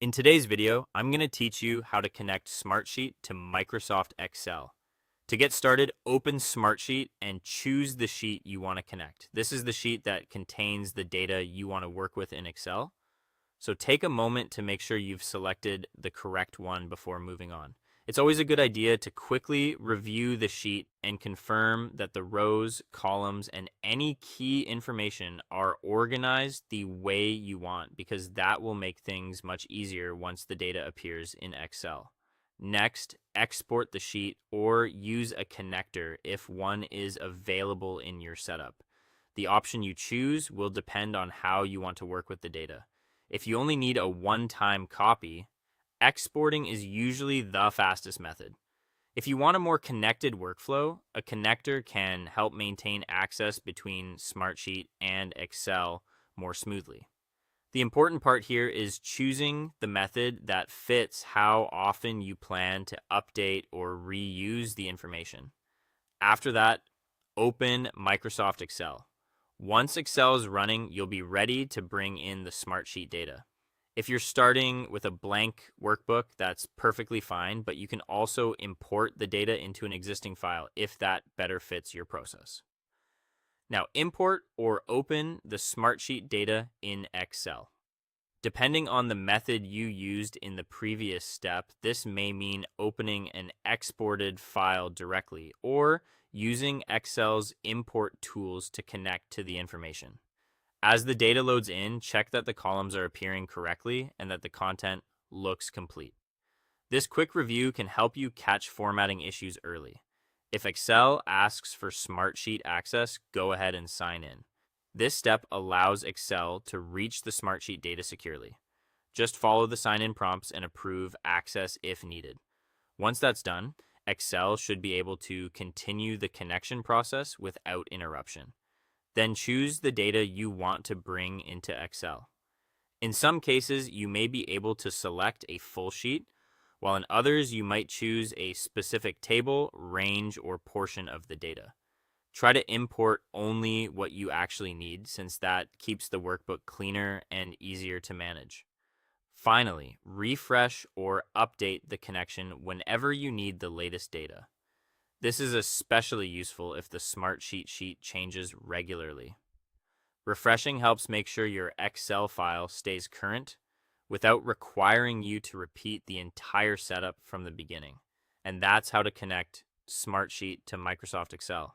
In today's video, I'm going to teach you how to connect Smartsheet to Microsoft Excel. To get started, open Smartsheet and choose the sheet you want to connect. This is the sheet that contains the data you want to work with in Excel. So take a moment to make sure you've selected the correct one before moving on. It's always a good idea to quickly review the sheet and confirm that the rows, columns, and any key information are organized the way you want, because that will make things much easier once the data appears in Excel. Next, export the sheet or use a connector if one is available in your setup. The option you choose will depend on how you want to work with the data. If you only need a one-time copy, exporting is usually the fastest method. If you want a more connected workflow, a connector can help maintain access between Smartsheet and Excel more smoothly. The important part here is choosing the method that fits how often you plan to update or reuse the information. After that, open Microsoft Excel. Once Excel is running, you'll be ready to bring in the Smartsheet data. If you're starting with a blank workbook, that's perfectly fine, but you can also import the data into an existing file if that better fits your process. Now, import or open the Smartsheet data in Excel. Depending on the method you used in the previous step, this may mean opening an exported file directly or using Excel's import tools to connect to the information. As the data loads in, check that the columns are appearing correctly and that the content looks complete. This quick review can help you catch formatting issues early. If Excel asks for Smartsheet access, go ahead and sign in. This step allows Excel to reach the Smartsheet data securely. Just follow the sign-in prompts and approve access if needed. Once that's done, Excel should be able to continue the connection process without interruption. Then choose the data you want to bring into Excel. In some cases, you may be able to select a full sheet, while in others, you might choose a specific table, range, or portion of the data. Try to import only what you actually need, since that keeps the workbook cleaner and easier to manage. Finally, refresh or update the connection whenever you need the latest data. This is especially useful if the Smartsheet sheet changes regularly. Refreshing helps make sure your Excel file stays current without requiring you to repeat the entire setup from the beginning. And that's how to connect Smartsheet to Microsoft Excel.